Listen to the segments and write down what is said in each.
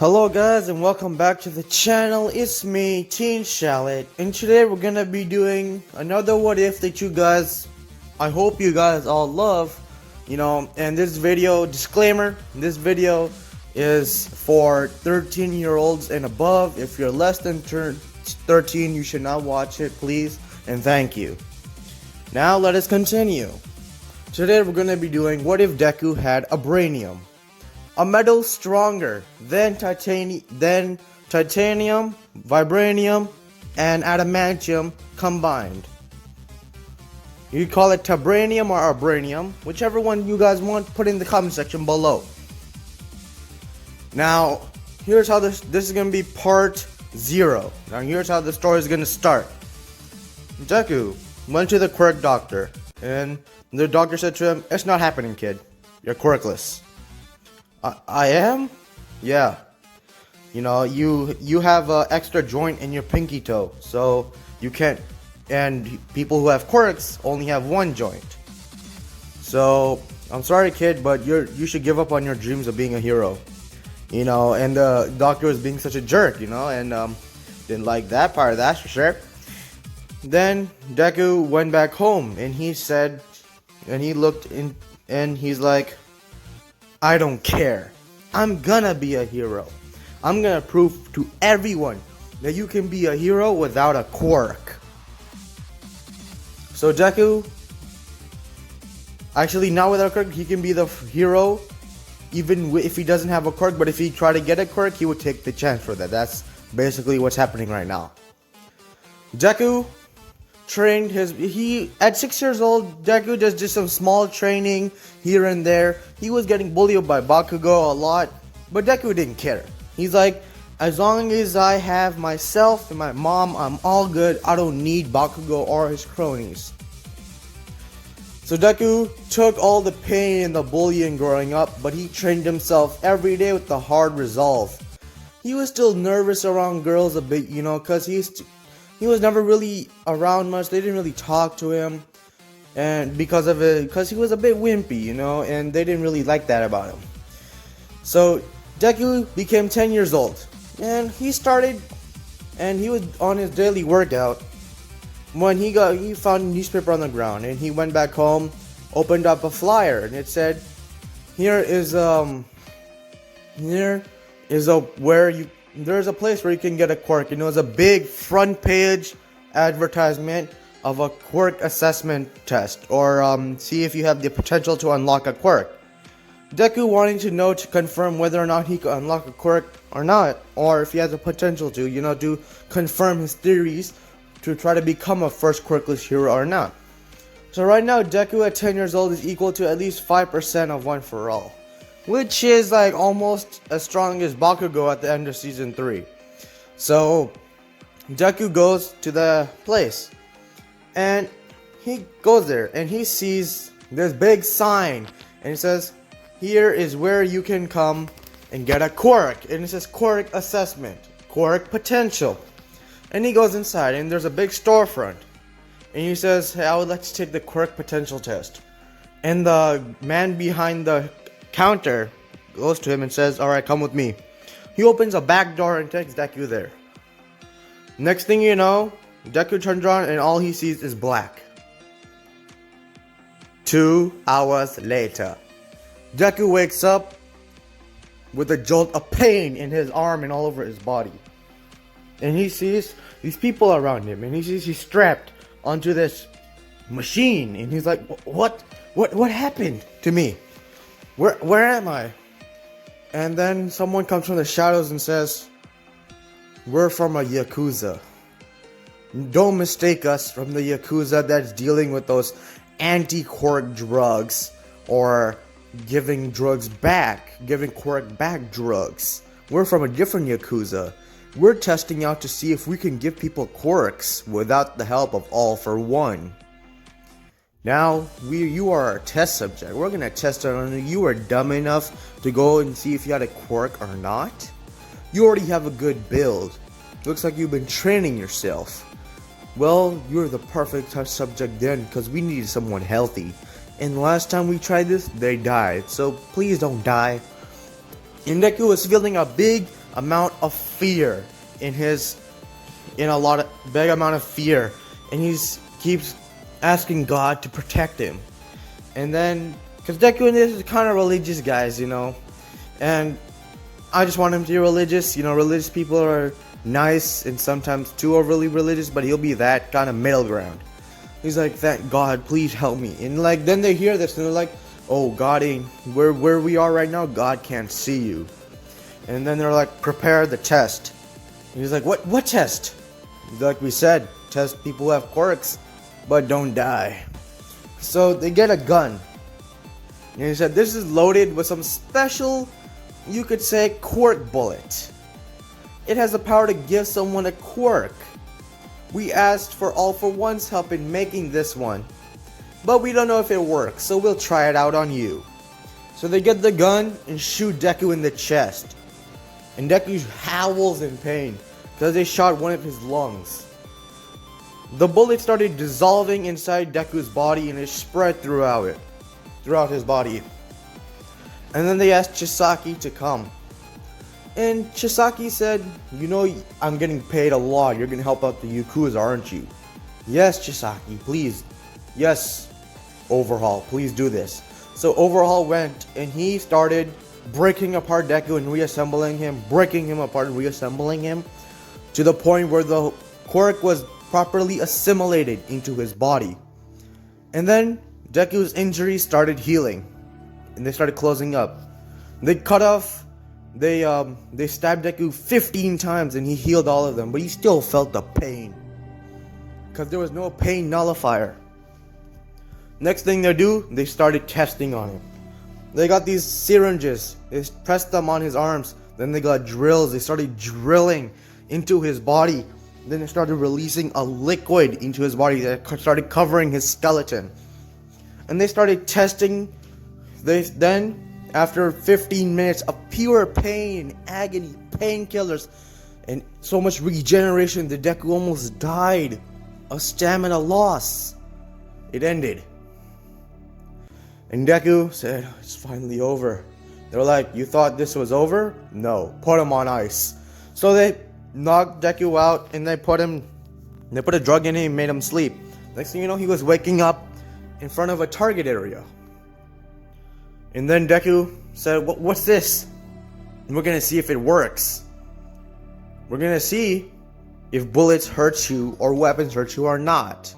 Hello guys and welcome back to the channel. It's me, Teen Shallot, and today we're gonna be doing another what if that I hope you guys all love. And this video, disclaimer, this video is for 13-year-olds and above. If you're less than 13, you should not watch it, please, and thank you. Now let us continue. Today we're gonna be doing what if Deku had Abranium, a metal stronger than titanium, vibranium, and adamantium combined. You call it Tabranium or Abranium, whichever one you guys want, put in the comment section below. Now, here's how this is gonna be part 0. Now here's how the story is gonna start. Deku went to the quirk doctor, and the doctor said to him, "It's not happening, kid. You're quirkless." I am? Yeah. You have an extra joint in your pinky toe, so you can't, and people who have quirks only have one joint. So, I'm sorry kid, but you should give up on your dreams of being a hero. And the doctor was being such a jerk, and didn't like that part of that for sure. Then Deku went back home and he said, and he looked in, and he's like, "I don't care. I'm gonna be a hero. I'm gonna prove to everyone that you can be a hero without a quirk." So Deku, actually not without a quirk, he can be the hero even if he doesn't have a quirk, but if he tried to get a quirk, he would take the chance for that. That's basically what's happening right now. Deku trained at 6 years old. Deku just did some small training here and there. He was getting bullied by Bakugo a lot, but Deku didn't care. He's like, as long as I have myself and my mom, I'm all good. I don't need Bakugo or his cronies. So Deku took all the pain and the bullying growing up, but he trained himself every day with the hard resolve. He was still nervous around girls a bit, because he was never really around much. They didn't really talk to him, and because he was a bit wimpy, and they didn't really like that about him. So Deku became 10 years old, and he was on his daily workout when he found a newspaper on the ground, and he went back home, opened up a flyer, and it said, there's a place where you can get a quirk. It was a big front page advertisement of a quirk assessment test, or see if you have the potential to unlock a quirk. Deku wanted to know to confirm whether or not he could unlock a quirk or not, or if he has the potential to confirm his theories to try to become a first quirkless hero or not. So right now, Deku at 10 years old is equal to at least 5% of One For All, which is like almost as strong as Bakugo at the end of season 3. So Deku goes to the place, and he goes there and he sees this big sign, and it says, "Here is where you can come and get a quirk," and it says quirk assessment, quirk potential. And he goes inside, and there's a big storefront, and he says, "Hey, I would like to take the quirk potential test." And the man behind the counter goes to him and says, "Alright, come with me." He opens a back door and takes Deku there. Next thing you know, Deku turns around and all he sees is black. 2 hours later, Deku wakes up with a jolt of pain in his arm and all over his body. And he sees these people around him, and he sees he's strapped onto this machine, and he's like, What happened to me? Where am I?" And then someone comes from the shadows and says, "We're from a Yakuza. Don't mistake us from the Yakuza that's dealing with those anti-quirk drugs, or giving quirk back drugs. We're from a different Yakuza. We're testing out to see if we can give people quirks without the help of All For One. Now, you are our test subject. We're gonna test on you. Are dumb enough to go and see if you had a quirk or not? You already have a good build. Looks like you've been training yourself. Well, you're the perfect test subject then, because we needed someone healthy. And last time we tried this, they died. So please don't die." And Deku was feeling a amount of fear in a lot of big amount of fear, and keeps asking God to protect him. And then, because Deku and this is kind of religious guys, and I just want him to be religious. Religious people are nice and sometimes too overly religious, but he'll be that kind of middle ground. He's like, thank God, please help me. And then they hear this and they're like, oh, God ain't where we are right now. God can't see you. And then they're like, prepare the test. And he's like, what test? Like we said, test people who have quirks, but don't die. So they get a gun. And he said, this is loaded with some special, you could say, quirk bullet. It has the power to give someone a quirk. We asked for All For One's help in making this one, but we don't know if it works, so we'll try it out on you. So they get the gun and shoot Deku in the chest. And Deku howls in pain because they shot one of his lungs. The bullet started dissolving inside Deku's body and it spread throughout his body. And then they asked Chisaki to come. And Chisaki said, I'm getting paid a lot. You're going to help out the Yakuza, aren't you? Yes, Chisaki, please. Yes, Overhaul, please do this. So Overhaul went and he started breaking apart Deku and reassembling him, breaking him apart and reassembling him to the point where the quirk was properly assimilated into his body. And then Deku's injuries started healing and they started closing up. They stabbed Deku 15 times and he healed all of them, but he still felt the pain because there was no pain nullifier. Next thing they started testing on him. They got these syringes, they pressed them on his arms, then they got drills, they started drilling into his body, then they started releasing a liquid into his body that started covering his skeleton. And they started testing. Then after 15 minutes of pure pain, agony, painkillers, and so much regeneration that Deku almost died of stamina loss, it ended. And Deku said, it's finally over. They were like, you thought this was over? No, put him on ice. So they knocked Deku out and they put a drug in him and made him sleep. Next thing you know, he was waking up in front of a target area. And then Deku said, what's this? And we're gonna see if it works. We're gonna see if bullets hurt you or weapons hurt you or not.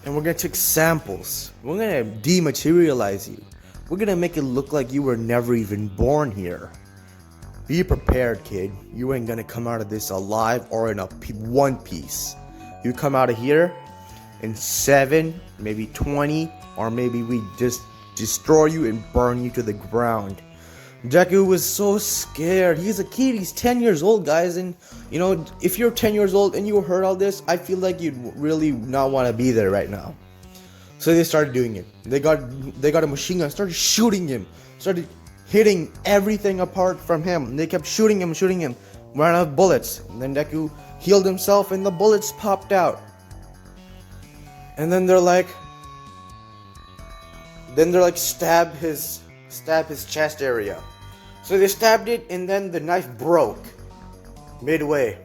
And we're gonna take samples. We're gonna dematerialize you. We're gonna make it look like you were never even born here. Be prepared, kid. You ain't gonna come out of this alive or in one piece. You come out of here in 7, maybe 20, or maybe we just destroy you and burn you to the ground. Deku was so scared. He's a kid. He's 10 years old, guys. And, if you're 10 years old and you heard all this, I feel like you'd really not want to be there right now. So they started doing it. They got a machine gun, started shooting him, started hitting everything apart from him. And they kept shooting him, ran out of bullets. And then Deku healed himself and the bullets popped out. And then they're like, stab his chest area. So they stabbed it and then the knife broke midway.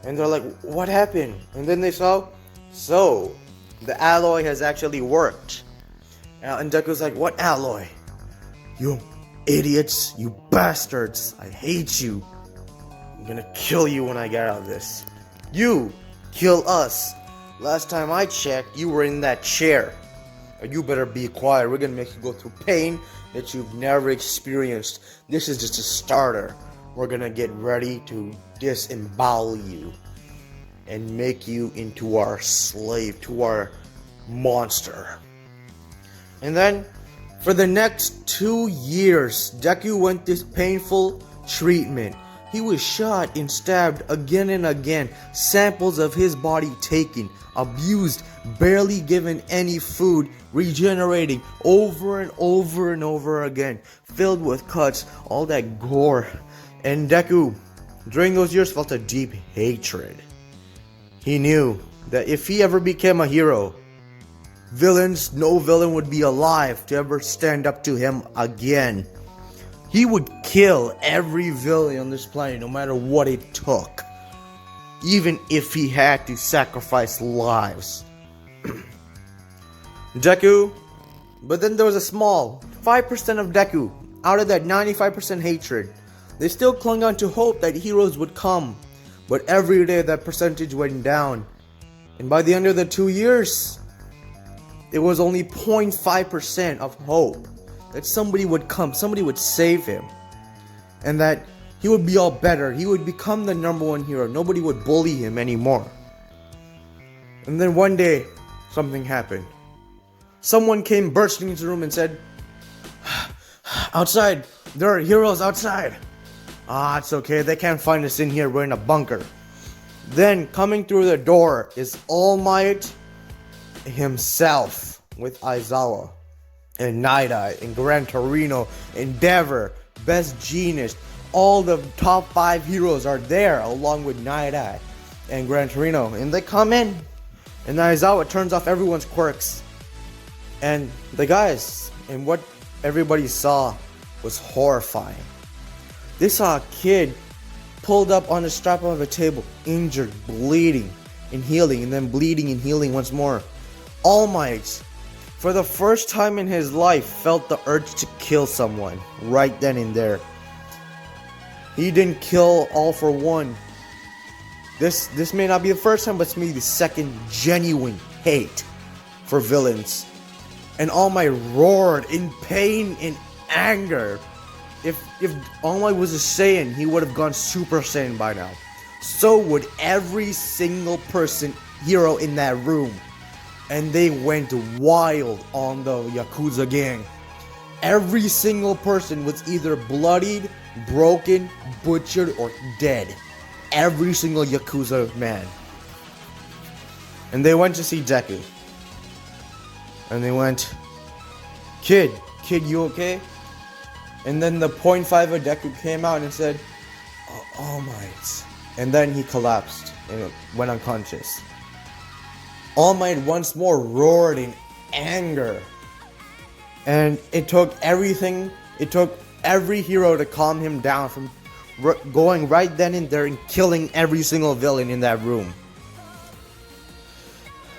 And they're like, what happened? And then they saw, so the alloy has actually worked. And Deku's like, what alloy? You idiots, you bastards, I hate you. I'm gonna kill you when I get out of this. You kill us. Last time I checked, you were in that chair. You better be quiet. We're gonna make you go through pain that you've never experienced. This is just a starter. We're gonna get ready to disembowel you and make you into our slave, to our monster. And then for the next 2 years, Deku went this painful treatment. He was shot and stabbed again and again, samples of his body taken, abused, barely given any food, regenerating over and over and over again, filled with cuts, all that gore. And Deku, during those years, felt a deep hatred. He knew that if he ever became a hero, no villain would be alive to ever stand up to him again. He would kill every villain on this planet no matter what it took. Even if he had to sacrifice lives. Deku. But then there was a small 5% of Deku. Out of that 95% hatred, they still clung on to hope that heroes would come. But every day that percentage went down. And by the end of the 2 years, it was only 0.5% of hope that somebody would come, somebody would save him. And that he would be all better. He would become the #1 hero. Nobody would bully him anymore. And then one day, something happened. Someone came bursting into the room and said, "Outside, there are heroes outside." It's okay, they can't find us in here, we're in a bunker. Then, coming through the door is All Might himself with Aizawa, and Night Eye, and Gran Torino, Endeavor, Best Genius. All the top 5 heroes are there along with Night Eye and Gran Torino. And they come in, and Aizawa turns off everyone's quirks. And the guys, and what everybody saw was horrifying. They saw a kid pulled up on the strap of a table, injured, bleeding, and healing, and then bleeding and healing once more. All Might, for the first time in his life, felt the urge to kill someone right then and there. He didn't kill All for One. This may not be the first time, but it's maybe the second genuine hate for villains. And All Might roared in pain and anger. If All Might was a Saiyan, he would have gone Super Saiyan by now. So would every single hero in that room. And they went wild on the Yakuza gang. Every single person was either bloodied, broken, butchered, or dead. Every single Yakuza man. And they went to see Deku. And they went, Kid, you okay?" And then the 0.5 of Deku came out and said, "All Might." And then he collapsed and went unconscious. All Might once more roared in anger. And it took everything, it took every hero to calm him down from going right then and there and killing every single villain in that room.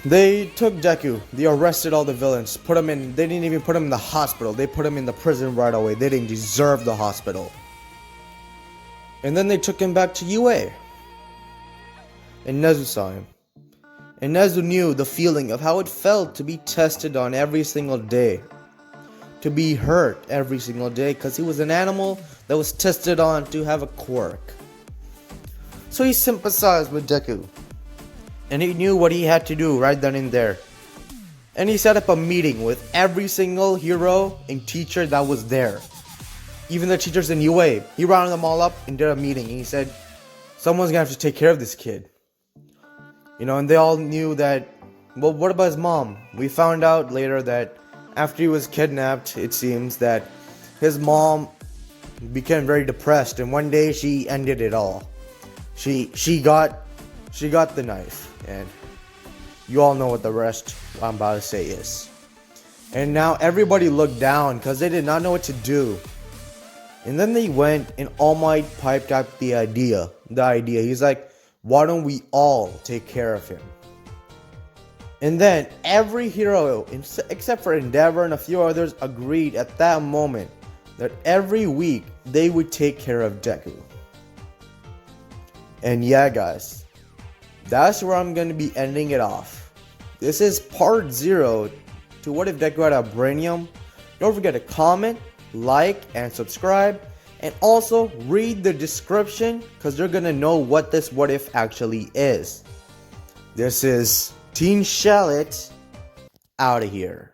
They took Deku, they arrested all the villains, they didn't even put him in the hospital, they put him in the prison right away. They didn't deserve the hospital. And then they took him back to UA. And Nezu saw him. And Nezu knew the feeling of how it felt to be tested on every single day. To be hurt every single day, because he was an animal that was tested on to have a quirk. So he sympathized with Deku. And he knew what he had to do right then and there. And he set up a meeting with every single hero and teacher that was there. Even the teachers in UA. He rounded them all up and did a meeting. And he said, "Someone's gonna have to take care of this kid." And they all knew that, well, what about his mom? We found out later that after he was kidnapped, it seems that his mom became very depressed. And one day she ended it all. She got the knife. And you all know what the rest I'm about to say is. And now everybody looked down because they did not know what to do. And then they went and All Might piped up the idea. He's like, "Why don't we all take care of him?" And then every hero, except for Endeavor and a few others, agreed at that moment that every week they would take care of Deku. And yeah, guys, that's where I'm going to be ending it off. This is part 0 to What If Deku had Abranium. Don't forget to comment, like, and subscribe. And also read the description, because you're going to know what this What If actually is. This is Teen Shallot out of here.